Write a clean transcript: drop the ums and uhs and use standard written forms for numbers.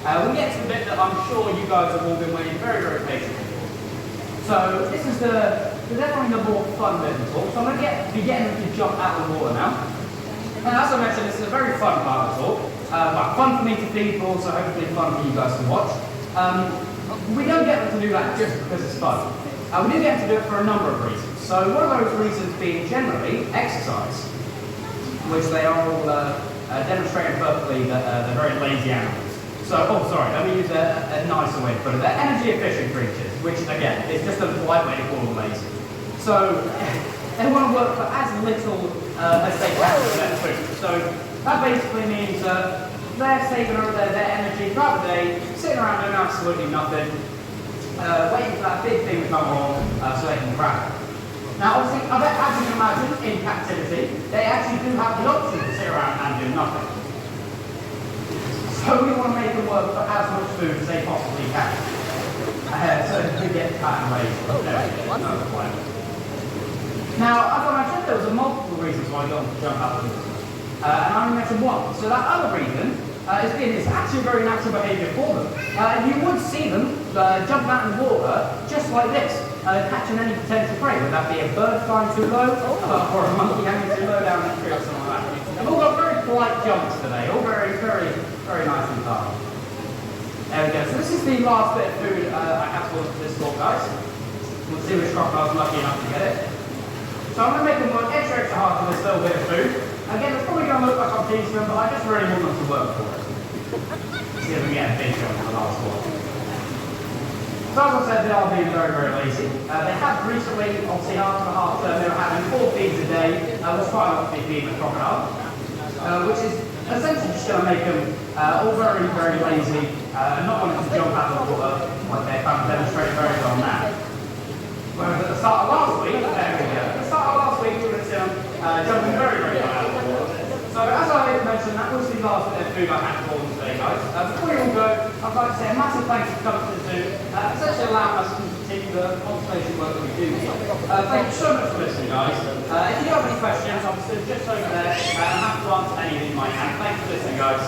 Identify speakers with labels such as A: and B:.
A: we get to the bit that I'm sure you guys have all been waiting very, very patiently for. So this is definitely the more fun bit of the talk. So I'm going to be getting them to jump out of the water now. And as I mentioned, this is a very fun part of the talk. Well, fun for me to feed, but also hopefully fun for you guys to watch. We don't get them to do that just because it's fun. We do get them to do it for a number of reasons. So one of those reasons being generally exercise, which they are all demonstrating perfectly that they're very lazy animals. So, let me use a nicer way to put it. They're energy efficient creatures, which again is just a polite way to call them lazy. So they want to work for as little as they can for their food. So that basically means that they're saving their energy throughout the day, sitting around doing absolutely nothing, waiting for that big thing to come along so they can grab it. Now obviously, I bet as you can imagine, in captivity, they actually do have the option to sit around and do nothing. So we want to make them work for as much food as they possibly can. So they get fat and lazy. Now, as I mentioned, there was multiple reasons why I got them to jump out of the water. And I only mentioned one. So that other reason is actually a very natural behaviour for them. You would see them jumping out in the water just like this, catching any potential prey. Would that be a bird flying too low, or a monkey hanging too low down the tree or something like that? They've all got very polite jumps today, all very, very, very nice and calm. There we go. So this is the last bit of food I have for this talk, guys. We'll see which crocodile's lucky enough to get it. So I'm going to make them work extra, extra hard for this little bit of food. Again, it's probably going to look like I'm teasing them, but I just really want them to work for it. See if we can get a big shot for the last one. So as I said, they are being very, very lazy. They have recently, obviously after the half term, they were having 4 feeds a day. We'll try not to be feeding a crocodile, which is essentially just going to make them all very, very lazy, and not wanting to jump out of the water like they're kind of demonstrating very well now. Whereas at the start of last week, there we go. At the start of last week, we would have seen them jumping very, very high out of the water. So as I mentioned, that was the last bit of food I had for them today, guys. Before you all go, I'd like to say a massive thanks for coming to the zoo, essentially allowing us to continue the conservation work that we do here. Thank you so much for listening, guys. If you have any questions, I'm still just over there, and I'm happy to answer any of you might have. Thanks for listening, guys.